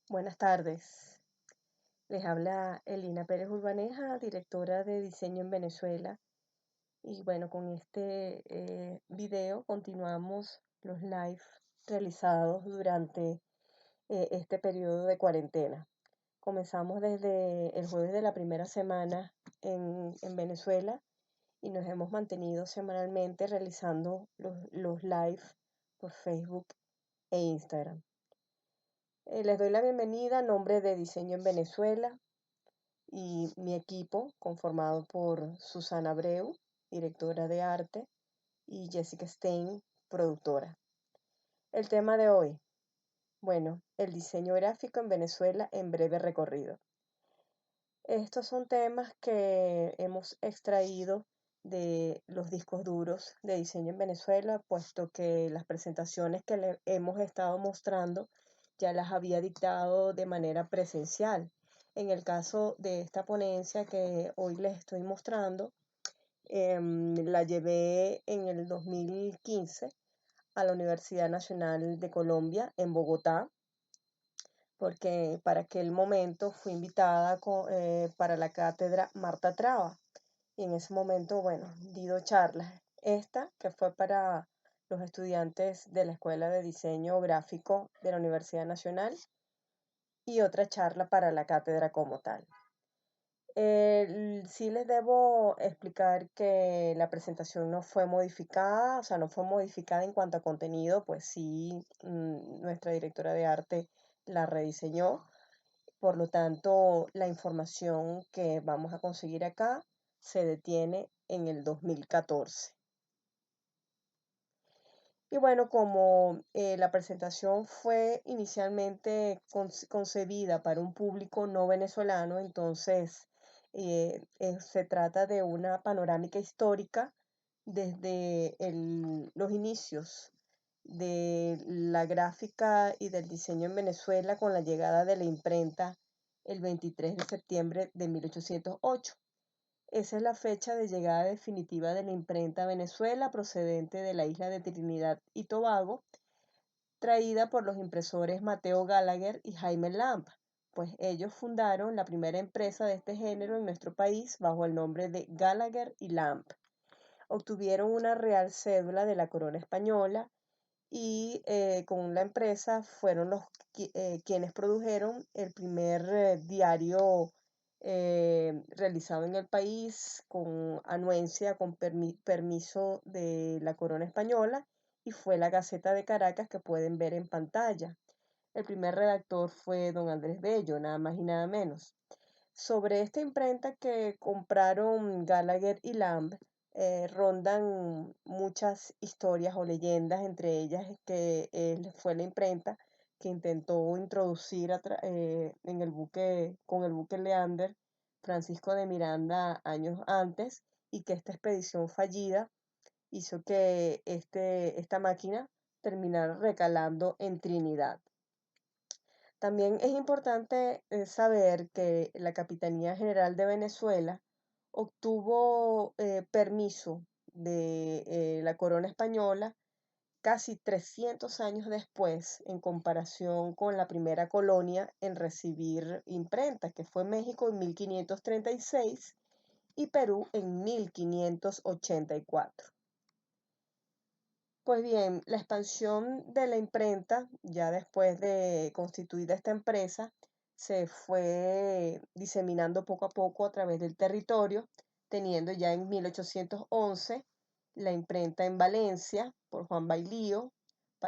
Buenas tardes. Les habla Elina Pérez Urbaneja, directora de diseño en Venezuela. Y bueno, con este video continuamos los live realizados durante este periodo de cuarentena. Comenzamos desde el jueves de la primera semana en Venezuela y nos hemos mantenido semanalmente realizando los live por Facebook e Instagram. Les doy la bienvenida a nombre de Diseño en Venezuela y mi equipo, conformado por Susana Abreu, directora de arte, y Jessica Stein, productora. El tema de hoy, bueno, el diseño gráfico en Venezuela en breve recorrido. Estos son temas que hemos extraído de los discos duros de diseño en Venezuela, puesto que las presentaciones que le hemos estado mostrando ya las había dictado de manera presencial. En el caso de esta ponencia que hoy les estoy mostrando, la llevé en el 2015 a la Universidad Nacional de Colombia en Bogotá, porque para aquel momento fui invitada para la cátedra Marta Traba. Y en ese momento, bueno, di dos charlas. Esta, que fue para los estudiantes de la Escuela de Diseño Gráfico de la Universidad Nacional, y otra charla para la cátedra como tal. Sí les debo explicar que la presentación no fue modificada, o sea, no fue modificada en cuanto a contenido, pues sí, nuestra directora de arte la rediseñó. Por lo tanto, la información que vamos a conseguir acá se detiene en el 2014. Y bueno, como la presentación fue inicialmente concebida para un público no venezolano, entonces se trata de una panorámica histórica desde los inicios de la gráfica y del diseño en Venezuela con la llegada de la imprenta el 23 de septiembre de 1808. Esa es la fecha de llegada definitiva de la imprenta a Venezuela procedente de la isla de Trinidad y Tobago, traída por los impresores Mateo Gallagher y Jaime Lamp, pues ellos fundaron la primera empresa de este género en nuestro país bajo el nombre de Gallagher y Lamp. Obtuvieron una real cédula de la corona española y con la empresa fueron quienes produjeron el primer diario realizado en el país con anuencia, con permiso de la corona española, y fue la Gaceta de Caracas que pueden ver en pantalla. El primer redactor fue don Andrés Bello, nada más y nada menos. Sobre esta imprenta que compraron Gallagher y Lamb, rondan muchas historias o leyendas, entre ellas que fue la imprenta que intentó introducir en el buque, con el buque Leander, Francisco de Miranda años antes, y que esta expedición fallida hizo que esta máquina terminara recalando en Trinidad. También es importante saber que la Capitanía General de Venezuela obtuvo permiso de la corona española casi 300 años después, en comparación con la primera colonia en recibir imprenta, que fue México en 1536 y Perú en 1584. Pues bien, la expansión de la imprenta, ya después de constituida esta empresa, se fue diseminando poco a poco a través del territorio, teniendo ya en 1811 la imprenta en Valencia por Juan Bailío,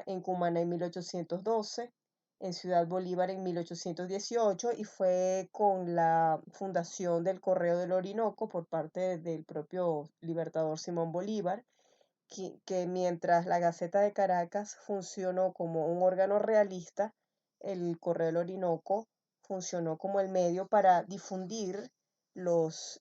en Cumaná en 1812, en Ciudad Bolívar en 1818, y fue con la fundación del Correo del Orinoco por parte del propio libertador Simón Bolívar, que mientras la Gaceta de Caracas funcionó como un órgano realista, el Correo del Orinoco funcionó como el medio para difundir las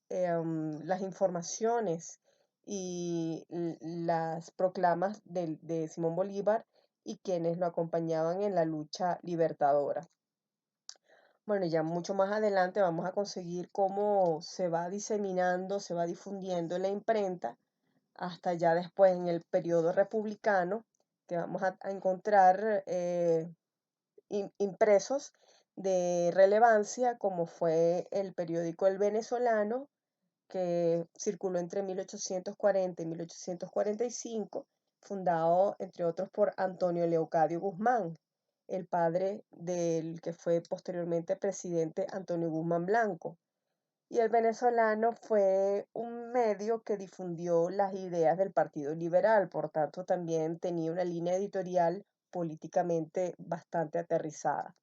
informaciones y las proclamas de Simón Bolívar y quienes lo acompañaban en la lucha libertadora. Bueno, ya mucho más adelante vamos a conseguir cómo se va diseminando, se va difundiendo la imprenta hasta ya después en el periodo republicano, que vamos a encontrar impresos de relevancia, como fue el periódico El Venezolano, que circuló entre 1840 y 1845, fundado, entre otros, por Antonio Leocadio Guzmán, el padre del que fue posteriormente presidente Antonio Guzmán Blanco. Y El Venezolano fue un medio que difundió las ideas del Partido Liberal, por tanto también tenía una línea editorial políticamente bastante aterrizada.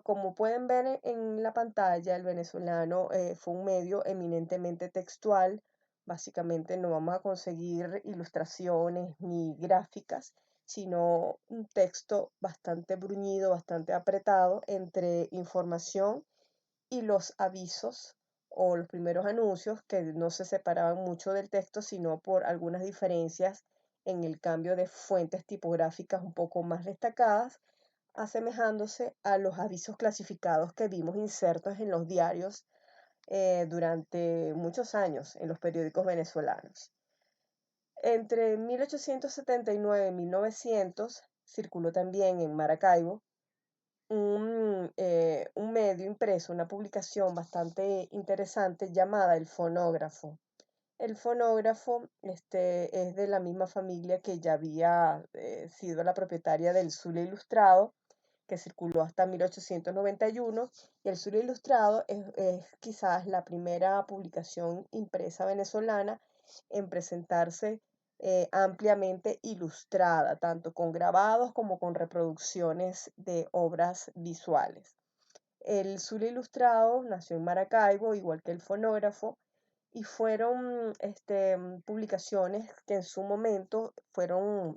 Como pueden ver en la pantalla, El Venezolano fue un medio eminentemente textual. Básicamente no vamos a conseguir ilustraciones ni gráficas, sino un texto bastante bruñido, bastante apretado entre información y los avisos o los primeros anuncios, que no se separaban mucho del texto, sino por algunas diferencias en el cambio de fuentes tipográficas un poco más destacadas, asemejándose a los avisos clasificados que vimos insertos en los diarios durante muchos años en los periódicos venezolanos. Entre 1879 y 1900 circuló también en Maracaibo un medio impreso, una publicación bastante interesante llamada El Fonógrafo. El fonógrafo es de la misma familia que ya había sido la propietaria del Zulia Ilustrado, que circuló hasta 1891, y el Zulia Ilustrado es quizás la primera publicación impresa venezolana en presentarse ampliamente ilustrada, tanto con grabados como con reproducciones de obras visuales. El Zulia Ilustrado nació en Maracaibo, igual que el fonógrafo, y fueron publicaciones que en su momento fueron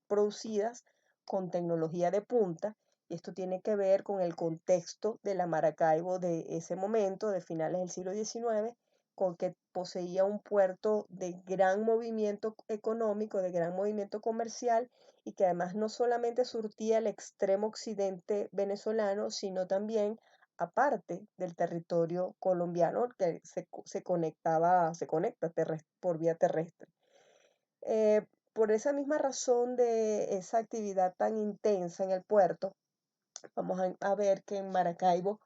producidas con tecnología de punta, y esto tiene que ver con el contexto de la Maracaibo de ese momento, de finales del siglo XIX, con que poseía un puerto de gran movimiento económico, de gran movimiento comercial, y que además no solamente surtía el extremo occidente venezolano, sino también aparte del territorio colombiano que se conecta por vía terrestre. Por esa misma razón de esa actividad tan intensa en el puerto, vamos a ver que en Maracaibo,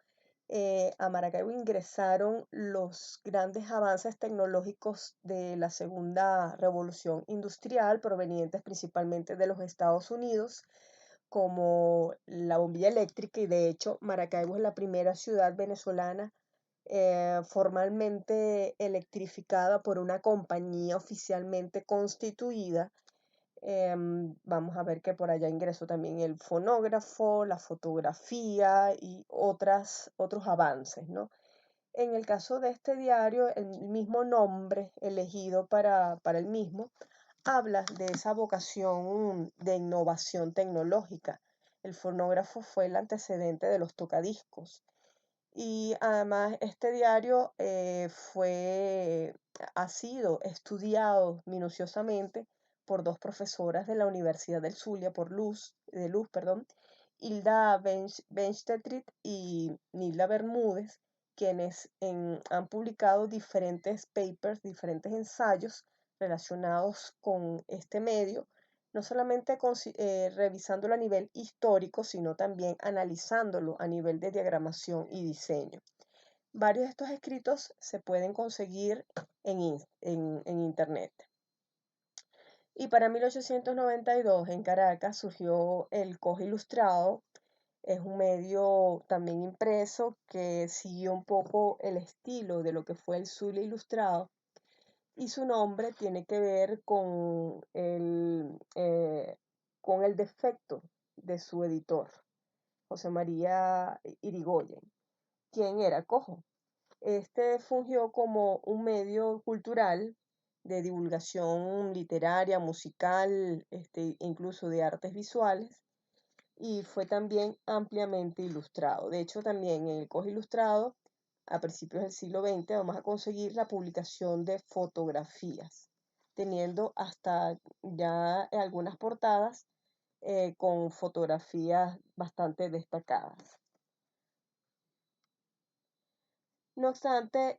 a Maracaibo ingresaron los grandes avances tecnológicos de la segunda revolución industrial, provenientes principalmente de los Estados Unidos, como la bombilla eléctrica, y de hecho Maracaibo es la primera ciudad venezolana formalmente electrificada por una compañía oficialmente constituida. Vamos a ver que por allá ingresó también el fonógrafo, la fotografía y otros avances, ¿no? En el caso de este diario, el mismo nombre elegido para el mismo habla de esa vocación de innovación tecnológica. El fonógrafo fue el antecedente de los tocadiscos. Y además este diario ha sido estudiado minuciosamente por dos profesoras de la Universidad del Zulia, de Luz, perdón, Hilda Benchtetrit y Nilda Bermúdez, quienes han publicado diferentes papers, diferentes ensayos relacionados con este medio, no solamente revisándolo a nivel histórico, sino también analizándolo a nivel de diagramación y diseño. Varios de estos escritos se pueden conseguir en Internet. Y para 1892 en Caracas surgió el Coge Ilustrado. Es un medio también impreso que siguió un poco el estilo de lo que fue el Zulia Ilustrado, y su nombre tiene que ver con el defecto de su editor, José María Irigoyen, quien era cojo. Este fungió como un medio cultural de divulgación literaria, musical, incluso de artes visuales, y fue también ampliamente ilustrado. De hecho, también en el Coge Ilustrado, a principios del siglo XX, vamos a conseguir la publicación de fotografías, teniendo hasta ya algunas portadas con fotografías bastante destacadas. No obstante,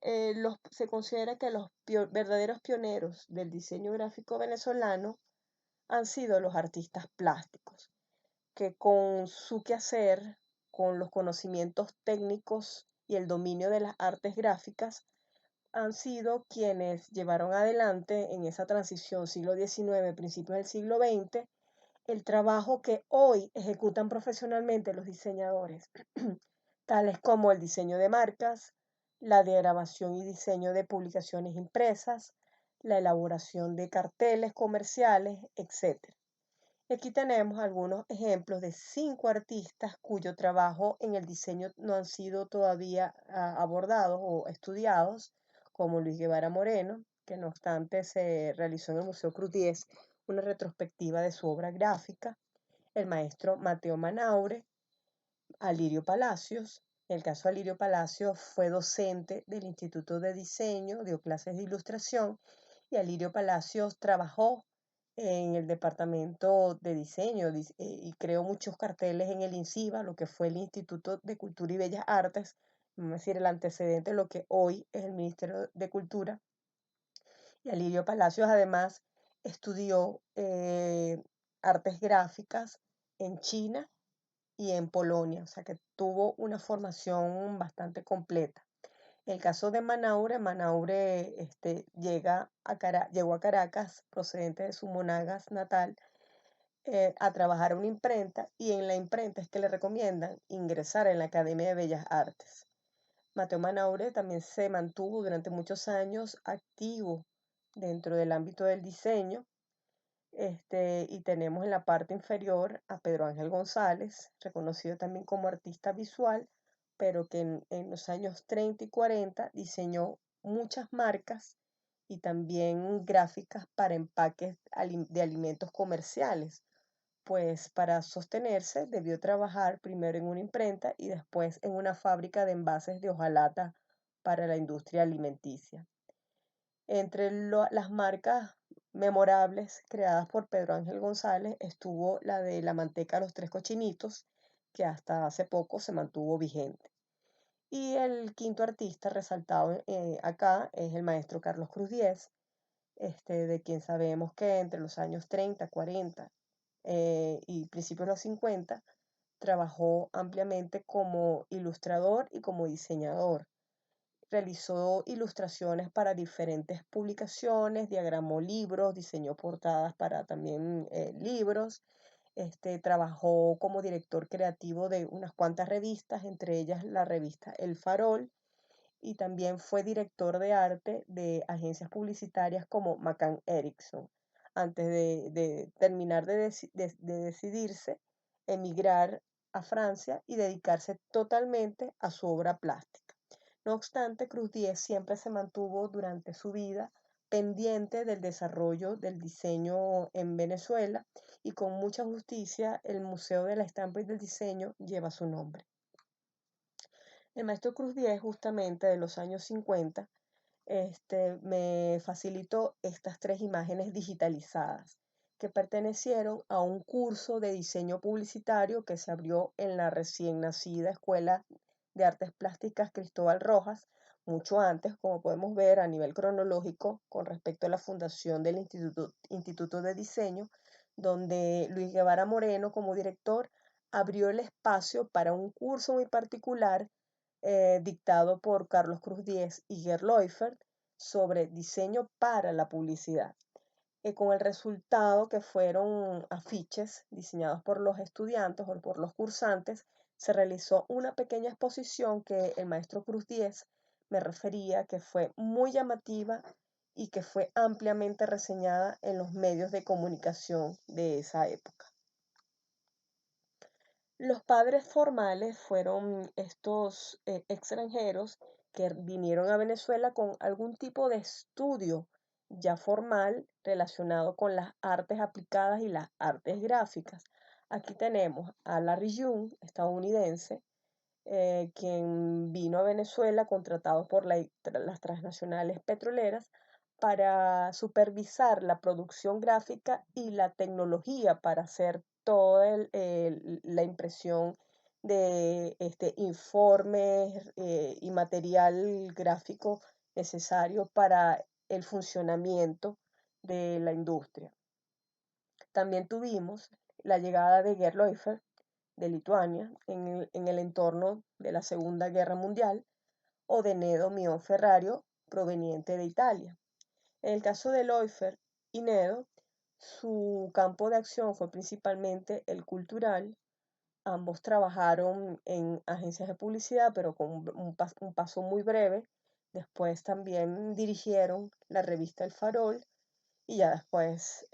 se considera que los verdaderos pioneros del diseño gráfico venezolano han sido los artistas plásticos, que con su quehacer, con los conocimientos técnicos y el dominio de las artes gráficas, han sido quienes llevaron adelante en esa transición siglo XIX, principios del siglo XX, el trabajo que hoy ejecutan profesionalmente los diseñadores, tales como el diseño de marcas, la diagramación y diseño de publicaciones impresas, la elaboración de carteles comerciales, etc. Aquí tenemos algunos ejemplos de 5 artistas cuyo trabajo en el diseño no han sido todavía abordados o estudiados, como Luis Guevara Moreno, que no obstante se realizó en el Museo Crudiés una retrospectiva de su obra gráfica, el maestro Mateo Manaure, Alirio Palacios. En el caso de Alirio Palacios fue docente del Instituto de Diseño, dio clases de ilustración y Alirio Palacios trabajó en el departamento de diseño y creó muchos carteles en el INCIBA, lo que fue el Instituto de Cultura y Bellas Artes, vamos a decir el antecedente de lo que hoy es el Ministerio de Cultura. Y Alirio Palacios además estudió artes gráficas en China y en Polonia, o sea que tuvo una formación bastante completa. En el caso de Manaure, Manaure llegó a Caracas, procedente de su Monagas natal, a trabajar en una imprenta y en la imprenta es que le recomiendan ingresar en la Academia de Bellas Artes. Mateo Manaure también se mantuvo durante muchos años activo dentro del ámbito del diseño, y tenemos en la parte inferior a Pedro Ángel González, reconocido también como artista visual, pero que en los años 30 y 40 diseñó muchas marcas y también gráficas para empaques de alimentos comerciales, pues para sostenerse debió trabajar primero en una imprenta y después en una fábrica de envases de hojalata para la industria alimenticia. Entre las marcas memorables creadas por Pedro Ángel González estuvo la de la manteca Los Tres Cochinitos, que hasta hace poco se mantuvo vigente. Y el quinto artista resaltado acá es el maestro Carlos Cruz Diez, de quien sabemos que entre los años 30, 40 y principios de los 50 trabajó ampliamente como ilustrador y como diseñador. Realizó ilustraciones para diferentes publicaciones, diagramó libros, diseñó portadas para también libros. Trabajó como director creativo de unas cuantas revistas, entre ellas la revista El Farol, y también fue director de arte de agencias publicitarias como McCann Erickson, antes de terminar de decidirse emigrar a Francia y dedicarse totalmente a su obra plástica. No obstante, Cruz Diez siempre se mantuvo durante su vida pendiente del desarrollo del diseño en Venezuela y con mucha justicia el Museo de la Estampa y del Diseño lleva su nombre. El maestro Cruz Diez, justamente de los años 50, me facilitó estas 3 imágenes digitalizadas que pertenecieron a un curso de diseño publicitario que se abrió en la recién nacida Escuela de Artes Plásticas Cristóbal Rojas, mucho antes, como podemos ver a nivel cronológico, con respecto a la fundación del Instituto de Diseño, donde Luis Guevara Moreno, como director, abrió el espacio para un curso muy particular dictado por Carlos Cruz Diez y Gerd Leufert sobre diseño para la publicidad, con el resultado que fueron afiches diseñados por los estudiantes o por los cursantes. Se realizó una pequeña exposición que el maestro Cruz Diez me refería que fue muy llamativa y que fue ampliamente reseñada en los medios de comunicación de esa época. Los padres formales fueron estos extranjeros que vinieron a Venezuela con algún tipo de estudio ya formal relacionado con las artes aplicadas y las artes gráficas. Aquí tenemos a Larry Jung, estadounidense, quien vino a Venezuela contratado por las transnacionales petroleras para supervisar la producción gráfica y la tecnología para hacer toda la impresión de informes y material gráfico necesario para el funcionamiento de la industria. También tuvimos la llegada de Gerd Leufert, de Lituania en el entorno de la Segunda Guerra Mundial, o de Nedo Mio Ferrario, proveniente de Italia. En el caso de Leufer y Nedo, su campo de acción fue principalmente el cultural. Ambos trabajaron en agencias de publicidad, pero con un paso muy breve. Después también dirigieron la revista El Farol y ya después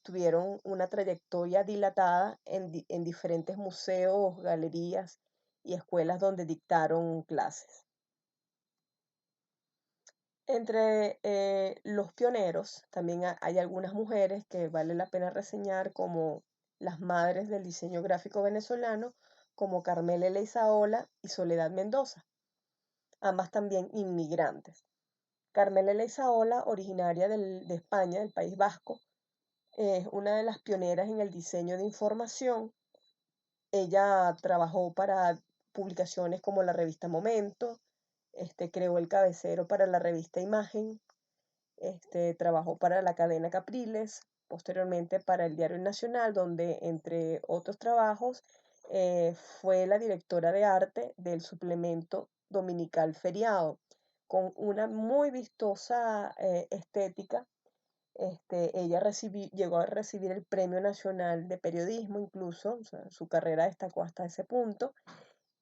tuvieron una trayectoria dilatada en diferentes museos, galerías y escuelas donde dictaron clases. Entre los pioneros también hay algunas mujeres que vale la pena reseñar como las madres del diseño gráfico venezolano, como Carmela Leizaola y Soledad Mendoza, ambas también inmigrantes. Carmela Leizaola, originaria de España, del País Vasco, es una de las pioneras en el diseño de información. Ella trabajó para publicaciones como la revista Momento, creó el cabecero para la revista Imagen, trabajó para la cadena Capriles, posteriormente para el Diario Nacional, donde entre otros trabajos fue la directora de arte del suplemento dominical Feriado, con una muy vistosa estética. Ella llegó a recibir el Premio Nacional de Periodismo, incluso, o sea, su carrera destacó hasta ese punto.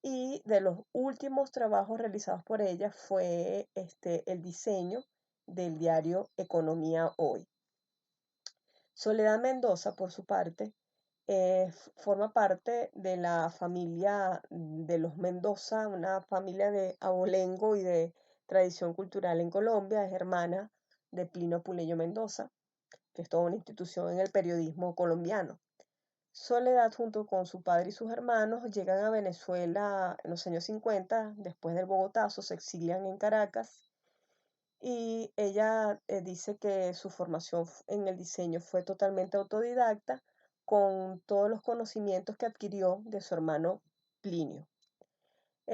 Y de los últimos trabajos realizados por ella fue el diseño del diario Economía Hoy. Soledad Mendoza, por su parte, forma parte de la familia de los Mendoza, una familia de abolengo y de tradición cultural en Colombia. Es hermana de Plino Puleyo Mendoza, que es toda una institución en el periodismo colombiano. Soledad, junto con su padre y sus hermanos, llegan a Venezuela en los años 50, después del Bogotazo, se exilian en Caracas y ella dice que su formación en el diseño fue totalmente autodidacta, con todos los conocimientos que adquirió de su hermano Plinio.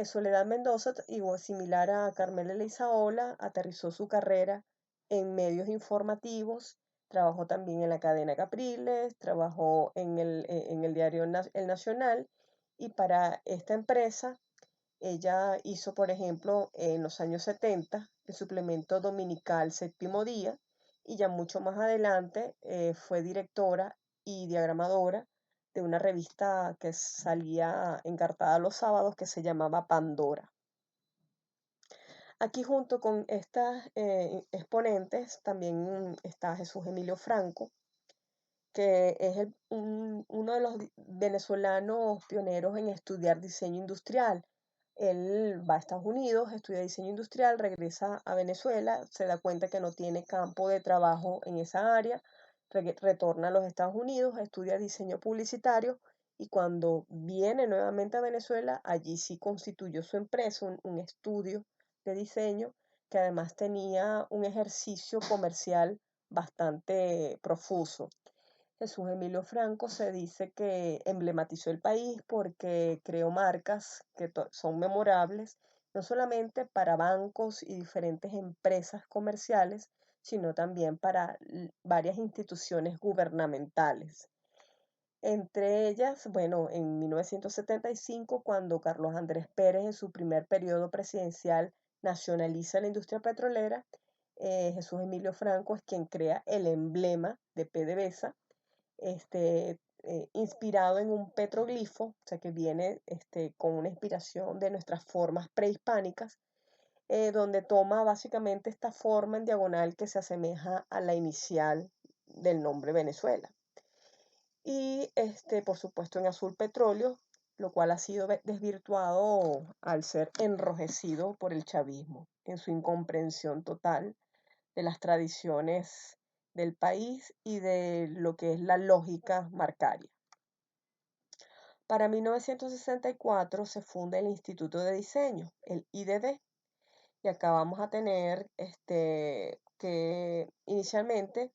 Soledad Mendoza, igual similar a Carmela Leizaola, aterrizó su carrera en medios informativos, trabajó también en la cadena Capriles, trabajó en el diario El Nacional, y para esta empresa ella hizo, por ejemplo, en los años 70 el suplemento dominical Séptimo Día, y ya mucho más adelante fue directora y diagramadora de una revista que salía encartada los sábados que se llamaba Pandora. Aquí junto con estas exponentes también está Jesús Emilio Franco, que es uno de los venezolanos pioneros en estudiar diseño industrial. Él va a Estados Unidos, estudia diseño industrial, regresa a Venezuela, se da cuenta que no tiene campo de trabajo en esa área, retorna a los Estados Unidos, estudia diseño publicitario, y cuando viene nuevamente a Venezuela, allí sí constituyó su empresa, un estudio de diseño que además tenía un ejercicio comercial bastante profuso. Jesús Emilio Franco se dice que emblematizó el país porque creó marcas que son memorables, no solamente para bancos y diferentes empresas comerciales, sino también para varias instituciones gubernamentales. Entre ellas, bueno, en 1975, cuando Carlos Andrés Pérez, en su primer periodo presidencial, nacionaliza la industria petrolera, Jesús Emilio Franco es quien crea el emblema de PDVSA, inspirado en un petroglifo, o sea que viene con una inspiración de nuestras formas prehispánicas, donde toma básicamente esta forma en diagonal que se asemeja a la inicial del nombre Venezuela. Y por supuesto en azul petróleo, lo cual ha sido desvirtuado al ser enrojecido por el chavismo en su incomprensión total de las tradiciones del país y de lo que es la lógica marcaria. Para 1964 se funda el Instituto de Diseño, el IDD, y acá vamos a tener que inicialmente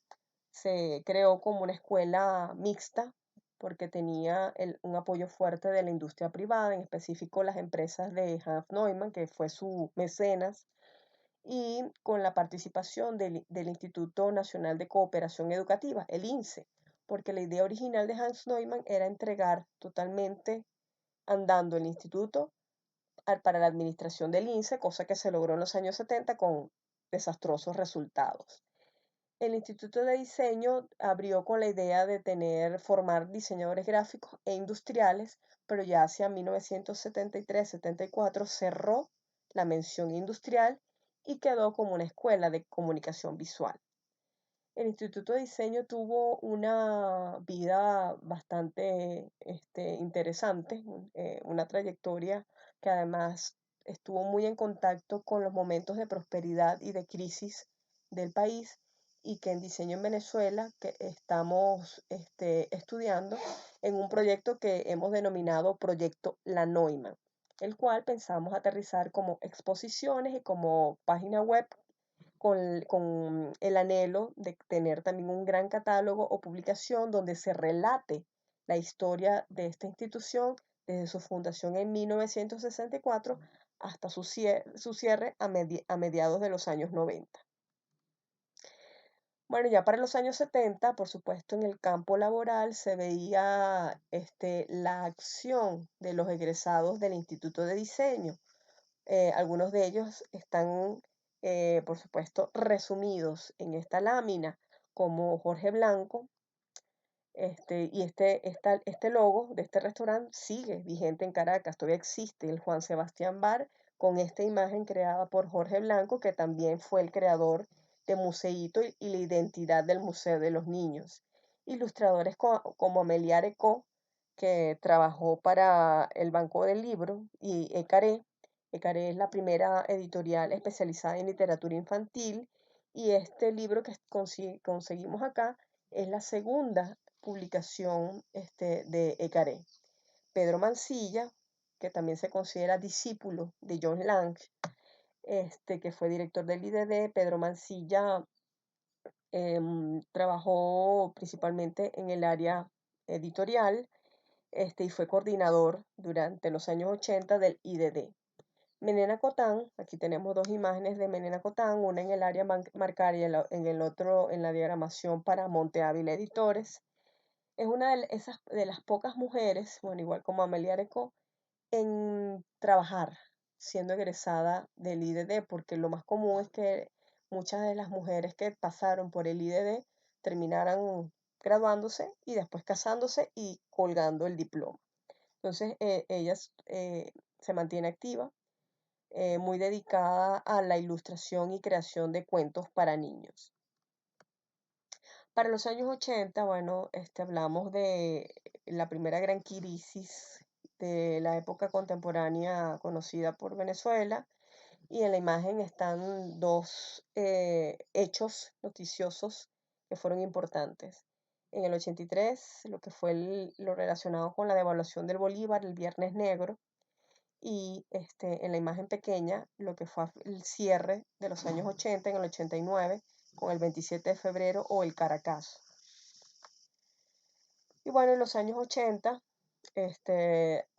se creó como una escuela mixta porque tenía un apoyo fuerte de la industria privada, en específico las empresas de Hans Neumann, que fue su mecenas, y con la participación del Instituto Nacional de Cooperación Educativa, el INSE, porque la idea original de Hans Neumann era entregar totalmente andando el instituto para la administración del INSE, cosa que se logró en los años 70 con desastrosos resultados. El Instituto de Diseño abrió con la idea de formar diseñadores gráficos e industriales, pero ya hacia 1973-74 cerró la mención industrial y quedó como una escuela de comunicación visual. El Instituto de Diseño tuvo una vida bastante interesante, una trayectoria que además estuvo muy en contacto con los momentos de prosperidad y de crisis del país y que en Diseño en Venezuela que estamos estudiando en un proyecto que hemos denominado Proyecto La Neumann, el cual pensamos aterrizar como exposiciones y como página web con el anhelo de tener también un gran catálogo o publicación donde se relate la historia de esta institución desde su fundación en 1964 hasta su cierre a mediados de los años 90. Bueno, ya para los años 70, por supuesto, en el campo laboral se veía la acción de los egresados del Instituto de Diseño. Algunos de ellos están, por supuesto, resumidos en esta lámina, como Jorge Blanco, este logo de este restaurante sigue vigente en Caracas, todavía existe el Juan Sebastián Bar con esta imagen creada por Jorge Blanco, que también fue el creador de Museíto y la identidad del Museo de los Niños. Ilustradores como Amelia Arecó, que trabajó para el Banco del Libro, y Ecaré. Ecaré es la primera editorial especializada en literatura infantil, y este libro que conseguimos acá es la segunda publicación de Ecaré. Pedro Mansilla, que también se considera discípulo de John Lang, que fue director del IDD. Pedro Mansilla trabajó principalmente en el área editorial y fue coordinador durante los años 80 del IDD. Menena Cotán, aquí tenemos dos imágenes de Menena Cotán, una en el área marcaria y en el otro en la diagramación para Monte Ávila Editores. Es una de las pocas mujeres, bueno, igual como Amelia Arecó, en trabajar siendo egresada del IDD, porque lo más común es que muchas de las mujeres que pasaron por el IDD terminaran graduándose y después casándose y colgando el diploma. Entonces, ella se mantiene activa, muy dedicada a la ilustración y creación de cuentos para niños. Para los años 80, bueno, hablamos de la primera gran crisis de la época contemporánea conocida por Venezuela, y en la imagen están dos hechos noticiosos que fueron importantes. En el 83, lo que fue lo relacionado con la devaluación del bolívar, el Viernes Negro, y en la imagen pequeña, lo que fue el cierre de los años 80, en el 89, con el 27 de febrero o el Caracazo. Y bueno, en los años 80,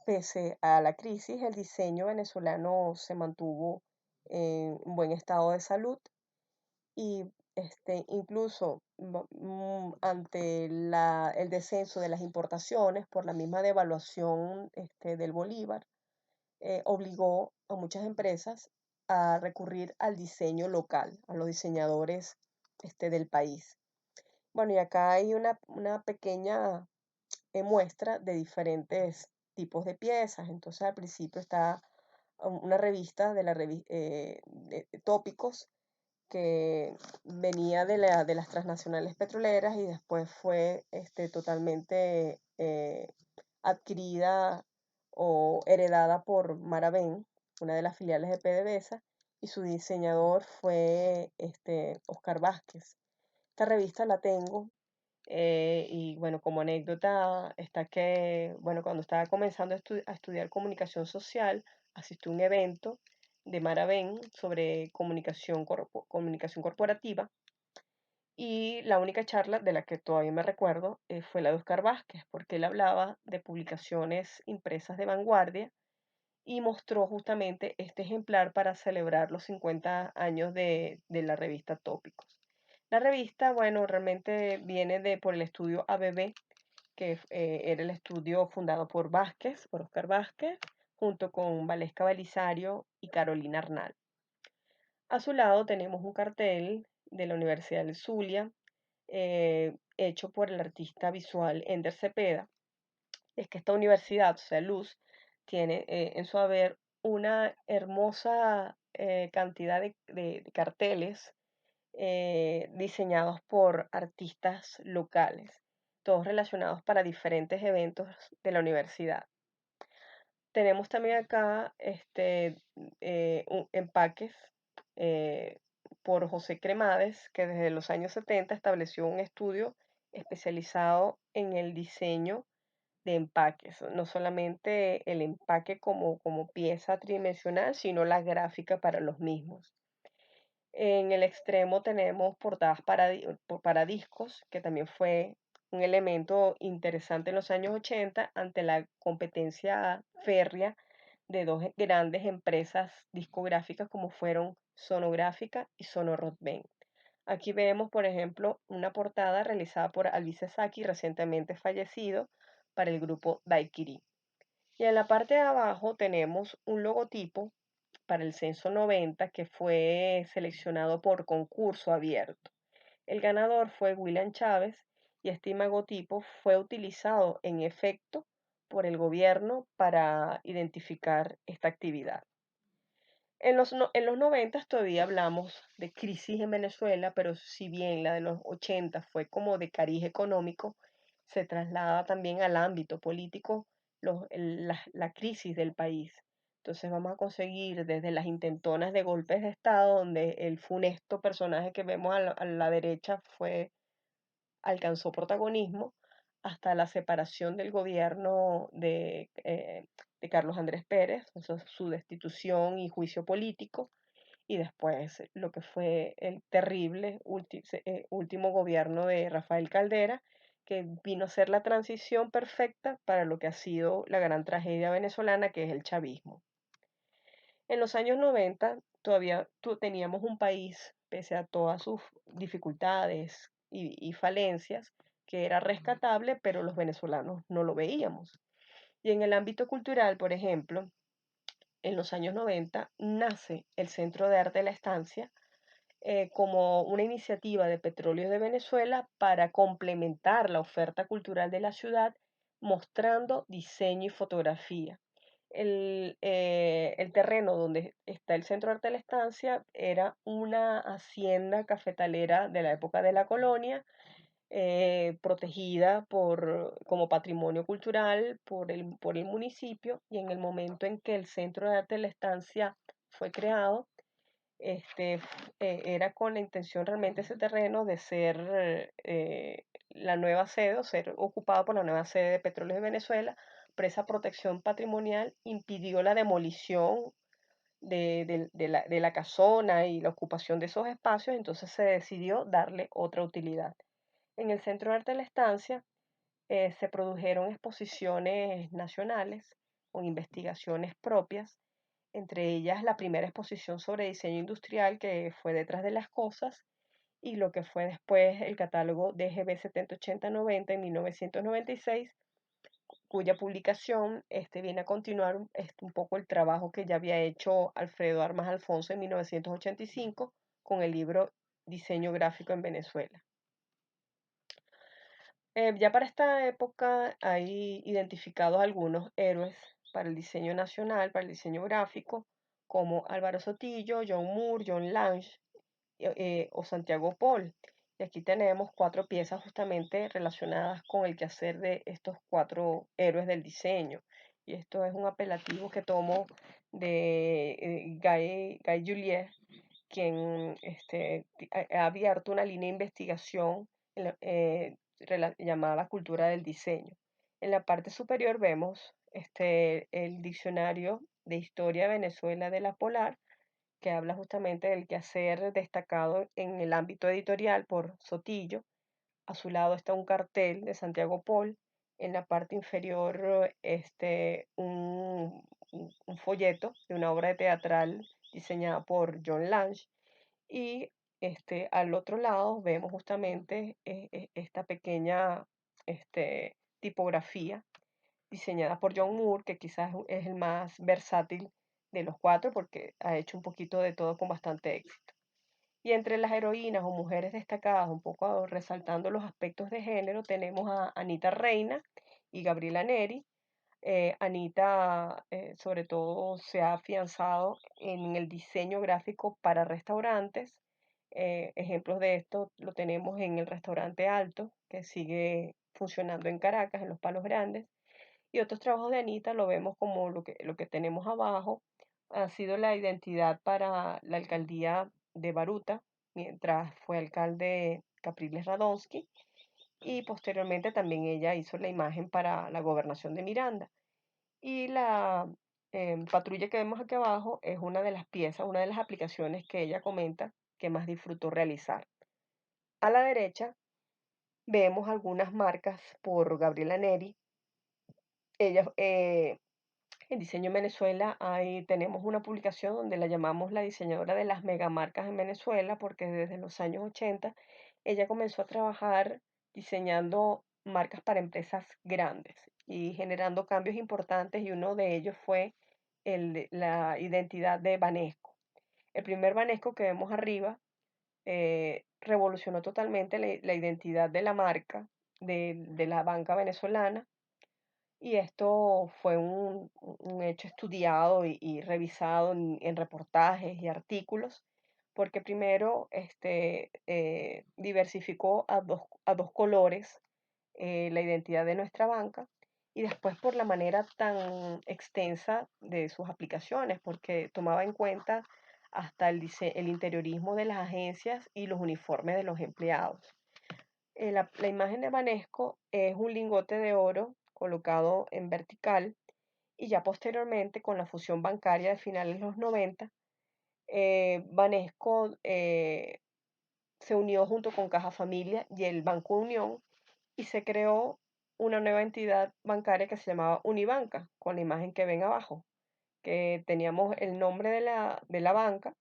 pese a la crisis, el diseño venezolano se mantuvo en buen estado de salud y incluso ante el descenso de las importaciones por la misma devaluación del bolívar, obligó a muchas empresas a recurrir al diseño local, a los diseñadores del país. Bueno, y acá hay una pequeña muestra de diferentes tipos de piezas. Entonces, al principio está una revista de tópicos que venía de las transnacionales petroleras y después fue totalmente adquirida o heredada por Maravén, una de las filiales de PDVSA, y su diseñador fue Oscar Vázquez. Esta revista la tengo, y bueno, como anécdota está que, bueno, cuando estaba comenzando a estudiar comunicación social, asistí a un evento de Maravén sobre comunicación corporativa, y la única charla de la que todavía me recuerdo fue la de Oscar Vázquez, porque él hablaba de publicaciones impresas de vanguardia y mostró justamente este ejemplar para celebrar los 50 años de la revista Tópicos. La revista, bueno, realmente viene por el estudio ABB, era el estudio fundado por Vázquez, por Oscar Vázquez, junto con Valesca Belisario y Carolina Arnal. A su lado tenemos un cartel de la Universidad del Zulia, hecho por el artista visual Ender Cepeda. Es que esta universidad, o sea, Luz, tiene en su haber una hermosa cantidad de carteles diseñados por artistas locales, todos relacionados para diferentes eventos de la universidad. Tenemos también acá empaques eh, por José Cremades, que desde los años 70 estableció un estudio especializado en el diseño de empaques, no solamente el empaque como pieza tridimensional, sino la gráfica para los mismos. En el extremo tenemos portadas para discos, que también fue un elemento interesante en los años 80 ante la competencia férrea de dos grandes empresas discográficas como fueron Sonográfica y Sonorotben. Aquí vemos, por ejemplo, una portada realizada por Alvise Saki, recientemente fallecido, para el grupo Daiquiri. Y en la parte de abajo tenemos un logotipo para el Censo 90 que fue seleccionado por concurso abierto. El ganador fue William Chávez y este imagotipo fue utilizado en efecto por el gobierno para identificar esta actividad. En los 90 todavía hablamos de crisis en Venezuela, pero si bien la de los 80 fue como de cariz económico, se traslada también al ámbito político la crisis del país. Entonces vamos a conseguir desde las intentonas de golpes de Estado, donde el funesto personaje que vemos a la derecha alcanzó protagonismo, hasta la separación del gobierno de Carlos Andrés Pérez, o sea, su destitución y juicio político, y después lo que fue el terrible último gobierno de Rafael Caldera, que vino a ser la transición perfecta para lo que ha sido la gran tragedia venezolana, que es el chavismo. En los años 90 todavía teníamos un país, pese a todas sus dificultades y falencias, que era rescatable, pero los venezolanos no lo veíamos. Y en el ámbito cultural, por ejemplo, en los años 90 nace el Centro de Arte de la Estancia como una iniciativa de Petróleos de Venezuela para complementar la oferta cultural de la ciudad, mostrando diseño y fotografía. El terreno donde está el Centro de Arte de la Estancia era una hacienda cafetalera de la época de la colonia, protegida como patrimonio cultural por el municipio, y en el momento en que el Centro de Arte de la Estancia fue creado, era con la intención realmente ese terreno de ser la nueva sede o ser ocupado por la nueva sede de Petróleos de Venezuela, pero esa protección patrimonial impidió la demolición de la casona y la ocupación de esos espacios, entonces se decidió darle otra utilidad. En el Centro de Arte de la Estancia se produjeron exposiciones nacionales con investigaciones propias, entre ellas la primera exposición sobre diseño industrial que fue Detrás de las Cosas, y lo que fue después el catálogo DGB 708090 en 1996, cuya publicación viene a continuar un poco el trabajo que ya había hecho Alfredo Armas Alfonso en 1985 con el libro Diseño Gráfico en Venezuela. Ya para esta época hay identificados algunos héroes para el diseño nacional, para el diseño gráfico, como Álvaro Sotillo, John Moore, John Lange o Santiago Paul. Y aquí tenemos cuatro piezas justamente relacionadas con el quehacer de estos cuatro héroes del diseño. Y esto es un apelativo que tomo de Guy Juliet, quien ha abierto una línea de investigación llamada Cultura del Diseño. En la parte superior vemos el diccionario de Historia de Venezuela de la Polar, que habla justamente del quehacer destacado en el ámbito editorial por Sotillo. A su lado está un cartel de Santiago Pol. En la parte inferior, un folleto de una obra teatral diseñada por John Lange. Y al otro lado vemos justamente esta pequeña este, tipografía diseñada por John Moore, que quizás es el más versátil de los cuatro porque ha hecho un poquito de todo con bastante éxito. Y entre las heroínas o mujeres destacadas, un poco resaltando los aspectos de género, tenemos a Anita Reina y Gabriela Neri. Anita, sobre todo, se ha afianzado en el diseño gráfico para restaurantes. Ejemplos de esto lo tenemos en el restaurante Alto, que sigue funcionando en Caracas, en Los Palos Grandes. Y otros trabajos de Anita lo vemos como lo que tenemos abajo. Ha sido la identidad para la alcaldía de Baruta, mientras fue alcalde Capriles Radonsky. Y posteriormente también ella hizo la imagen para la gobernación de Miranda. Y la patrulla que vemos aquí abajo es una de las piezas, una de las aplicaciones que ella comenta que más disfrutó realizar. A la derecha vemos algunas marcas por Gabriela Neri. Ella, en Diseño en Venezuela, ahí tenemos una publicación donde la llamamos la diseñadora de las megamarcas en Venezuela, porque desde los años 80 ella comenzó a trabajar diseñando marcas para empresas grandes y generando cambios importantes, y uno de ellos fue la identidad de Banesco. El primer Banesco que vemos arriba revolucionó totalmente la identidad de la marca de la banca venezolana, y esto fue un hecho estudiado y revisado en reportajes y artículos, porque primero diversificó a dos colores la identidad de nuestra banca, y después por la manera tan extensa de sus aplicaciones, porque tomaba en cuenta hasta el interiorismo de las agencias y los uniformes de los empleados. La imagen de Banesco es un lingote de oro colocado en vertical, y ya posteriormente con la fusión bancaria de finales de los 90, Banesco se unió junto con Caja Familia y el Banco Unión, y se creó una nueva entidad bancaria que se llamaba Unibanca, con la imagen que ven abajo, que teníamos el nombre de la banca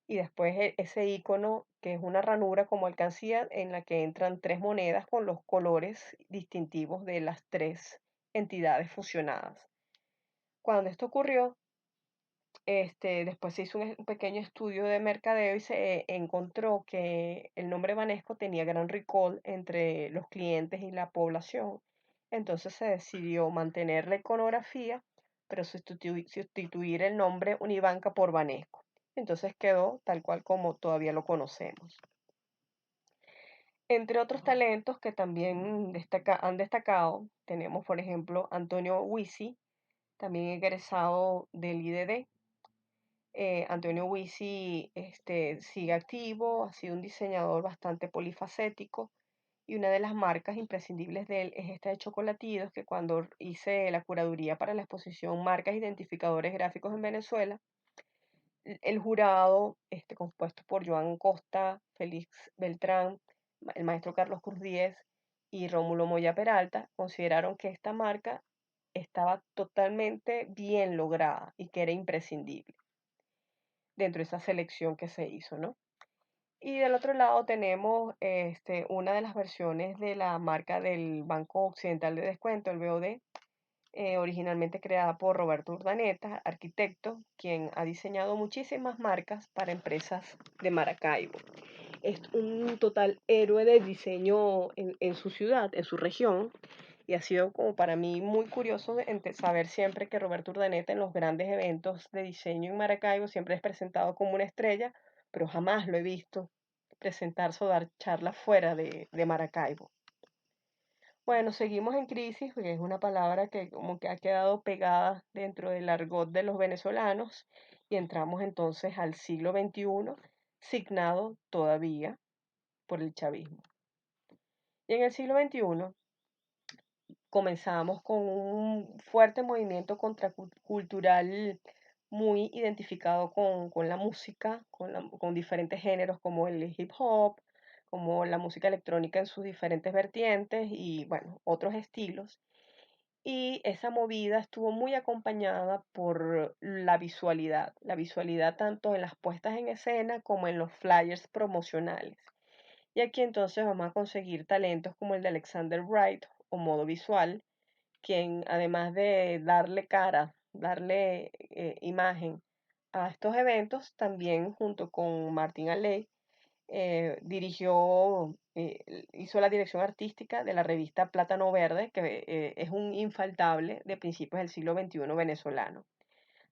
y después ese icono que es una ranura como alcancía en la que entran tres monedas con los colores distintivos de las tres entidades fusionadas. Cuando esto ocurrió, después se hizo un pequeño estudio de mercadeo y se encontró que el nombre Banesco tenía gran recall entre los clientes y la población. Entonces se decidió mantener la iconografía, pero sustituir el nombre Unibanca por Banesco. Entonces quedó tal cual como todavía lo conocemos. Entre otros talentos que también han destacado, tenemos por ejemplo Antonio Huisi, también egresado del IDD. Antonio Huisi sigue activo, ha sido un diseñador bastante polifacético, y una de las marcas imprescindibles de él es esta de chocolatidos, que cuando hice la curaduría para la exposición Marcas Identificadores Gráficos en Venezuela, el jurado, compuesto por Joan Costa, Félix Beltrán, el maestro Carlos Cruz Díez y Rómulo Moya Peralta, consideraron que esta marca estaba totalmente bien lograda y que era imprescindible dentro de esa selección que se hizo, ¿no? Y del otro lado tenemos una de las versiones de la marca del Banco Occidental de Descuento, el BOD, originalmente creada por Roberto Urdaneta, arquitecto, quien ha diseñado muchísimas marcas para empresas de Maracaibo. Es un total héroe de diseño en su ciudad, en su región, y ha sido como para mí muy curioso saber siempre que Roberto Urdaneta en los grandes eventos de diseño en Maracaibo siempre es presentado como una estrella, pero jamás lo he visto presentarse o dar charlas fuera de Maracaibo. Bueno, seguimos en crisis, porque es una palabra que como que ha quedado pegada dentro del argot de los venezolanos, y entramos entonces al siglo XXI, signado todavía por el chavismo. Y en el siglo XXI comenzamos con un fuerte movimiento contracultural muy identificado con la música, con diferentes géneros como el hip hop, como la música electrónica en sus diferentes vertientes y bueno, otros estilos. Y esa movida estuvo muy acompañada por la visualidad tanto en las puestas en escena como en los flyers promocionales. Y aquí entonces vamos a conseguir talentos como el de Alexander Wright o modo visual, quien además de darle cara, darle imagen a estos eventos, también junto con Martín Aley, hizo la dirección artística de la revista Plátano Verde, que es un infaltable de principios del siglo XXI venezolano.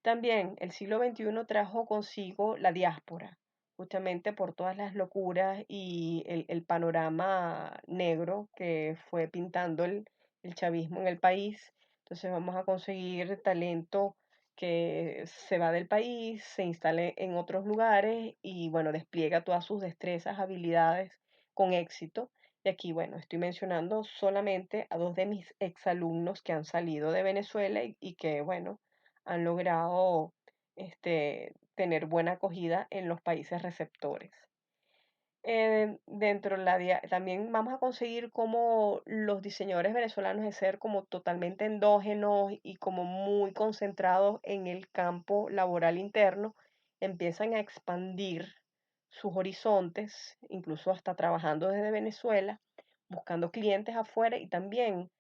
También el siglo XXI trajo consigo la diáspora, justamente por todas las locuras y el panorama negro que fue pintando el chavismo en el país. Entonces vamos a conseguir talento que se va del país, se instale en otros lugares y bueno, despliega todas sus destrezas, habilidades con éxito. Y aquí, bueno, estoy mencionando solamente a dos de mis exalumnos que han salido de Venezuela y que, bueno, han logrado tener buena acogida en los países receptores. También vamos a conseguir como los diseñadores venezolanos de ser como totalmente endógenos y como muy concentrados en el campo laboral interno, empiezan a expandir sus horizontes, incluso hasta trabajando desde Venezuela, buscando clientes afuera y también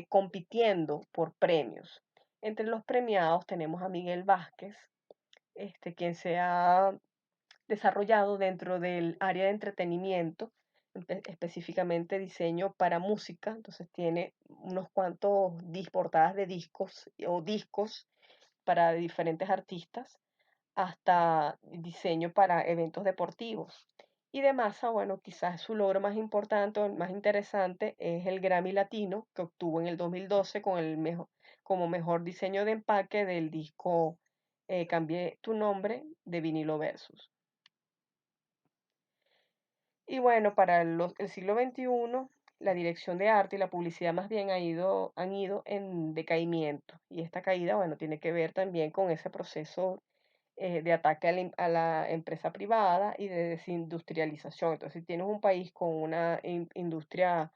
compitiendo por premios. Entre los premiados tenemos a Miguel Vázquez, quien se ha desarrollado dentro del área de entretenimiento, específicamente diseño para música. Entonces tiene unos cuantos portadas de discos o discos para diferentes artistas, hasta diseño para eventos deportivos. Y de masa, bueno, quizás su logro más importante o el más interesante es el Grammy Latino que obtuvo en el 2012 con como mejor diseño de empaque del disco Cambié tu nombre de Vinilo Versus. Y bueno, para el siglo XXI, la dirección de arte y la publicidad más bien han ido en decaimiento. Y esta caída, bueno, tiene que ver también con ese proceso de ataque a la empresa privada y de desindustrialización. Entonces, si tienes un país con una industria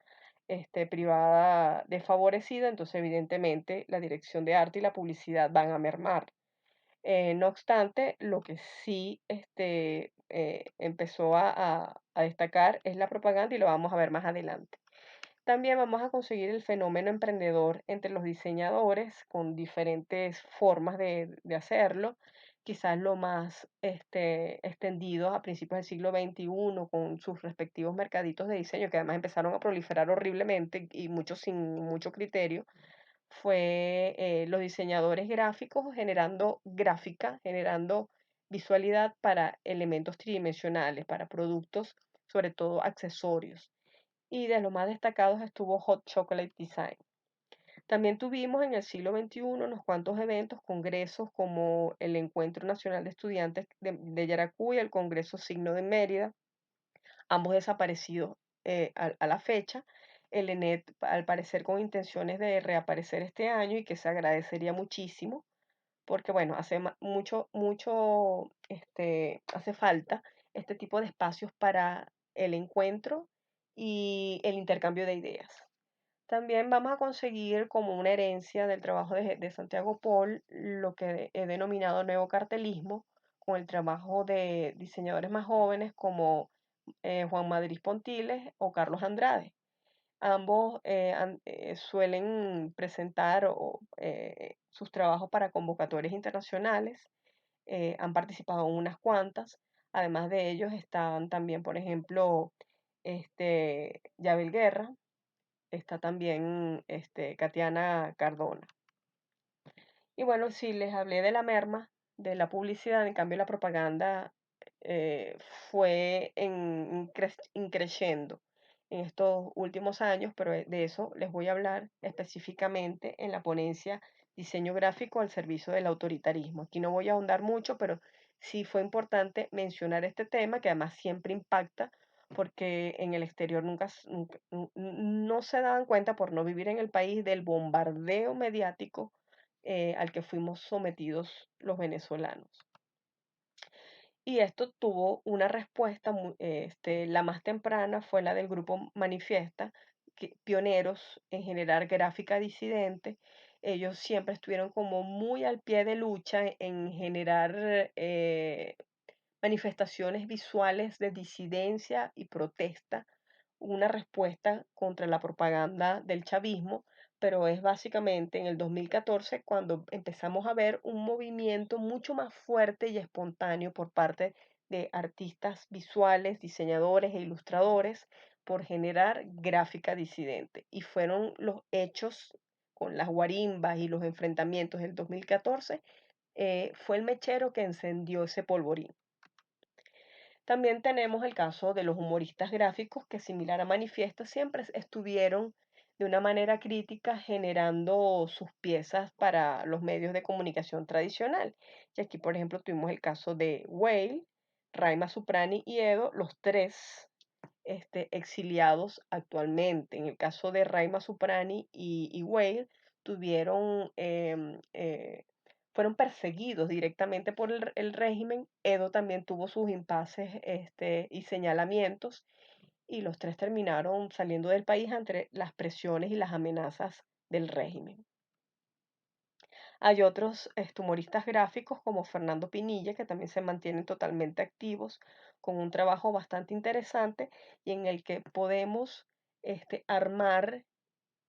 privada desfavorecida, entonces evidentemente la dirección de arte y la publicidad van a mermar. No obstante, lo que sí empezó a destacar es la propaganda y lo vamos a ver más adelante. También vamos a conseguir el fenómeno emprendedor entre los diseñadores con diferentes formas de hacerlo. Quizás lo más extendido a principios del siglo XXI con sus respectivos mercaditos de diseño que además empezaron a proliferar horriblemente y muchos sin mucho criterio fue los diseñadores gráficos generando gráfica, generando visualidad para elementos tridimensionales, para productos, sobre todo accesorios. Y de los más destacados estuvo Hot Chocolate Design. También tuvimos en el siglo XXI unos cuantos eventos, congresos como el Encuentro Nacional de Estudiantes de Yaracuy, el Congreso Signo de Mérida, ambos desaparecidos a la fecha. El ENET, al parecer, con intenciones de reaparecer este año y que se agradecería muchísimo, porque bueno, hace falta este tipo de espacios para el encuentro y el intercambio de ideas. También vamos a conseguir como una herencia del trabajo de Santiago Paul lo que he denominado neocartelismo, con el trabajo de diseñadores más jóvenes como Juan Madrid Pontiles o Carlos Andrade. Ambos suelen presentar sus trabajos para convocatorias internacionales, han participado en unas cuantas. Además de ellos están también, por ejemplo, Yabel Guerra, está también Katiana Cardona. Y bueno, si les hablé de la merma, de la publicidad, en cambio la propaganda eh, fue increciendo en estos últimos años, pero de eso les voy a hablar específicamente en la ponencia Diseño Gráfico al Servicio del Autoritarismo. Aquí no voy a ahondar mucho, pero sí fue importante mencionar este tema que además siempre impacta porque en el exterior no se daban cuenta por no vivir en el país del bombardeo mediático al que fuimos sometidos los venezolanos. Y esto tuvo una respuesta, la más temprana fue la del grupo Manifiesta, pioneros en generar gráfica disidente. Ellos siempre estuvieron como muy al pie de lucha en generar manifestaciones visuales de disidencia y protesta una respuesta contra la propaganda del chavismo, pero es básicamente en el 2014 cuando empezamos a ver un movimiento mucho más fuerte y espontáneo por parte de artistas visuales, diseñadores e ilustradores por generar gráfica disidente. Y fueron los hechos con las guarimbas y los enfrentamientos del 2014, fue el mechero que encendió ese polvorín. También tenemos el caso de los humoristas gráficos que, similar a Manifiesta, siempre estuvieron de una manera crítica generando sus piezas para los medios de comunicación tradicional. Y aquí, por ejemplo, tuvimos el caso de Whale, Raima Suprani y Edo, los tres exiliados actualmente. En el caso de Raima Suprani y Whale, tuvieron, fueron perseguidos directamente por el régimen. Edo también tuvo sus impases y señalamientos, y los tres terminaron saliendo del país ante las presiones y las amenazas del régimen. Hay otros humoristas gráficos como Fernando Pinilla, que también se mantienen totalmente activos, con un trabajo bastante interesante y en el que podemos armar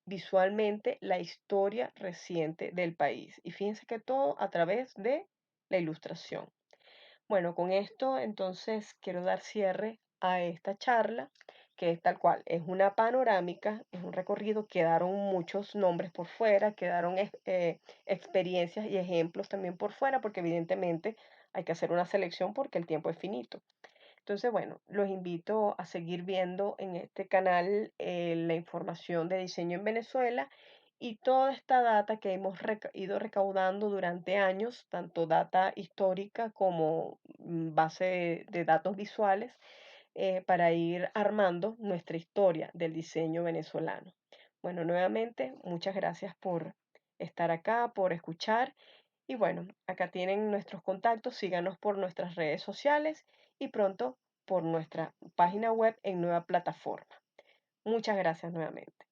visualmente la historia reciente del país. Y fíjense que todo a través de la ilustración. Bueno, con esto entonces quiero dar cierre a esta charla, que es tal cual, es una panorámica, es un recorrido, quedaron muchos nombres por fuera, quedaron experiencias y ejemplos también por fuera, porque evidentemente hay que hacer una selección porque el tiempo es finito. Entonces, bueno, los invito a seguir viendo en este canal la información de diseño en Venezuela y toda esta data que hemos ido recaudando durante años, tanto data histórica como base de datos visuales, para ir armando nuestra historia del diseño venezolano. Bueno, nuevamente, muchas gracias por estar acá, por escuchar. Y bueno, acá tienen nuestros contactos, síganos por nuestras redes sociales y pronto por nuestra página web en nueva plataforma. Muchas gracias nuevamente.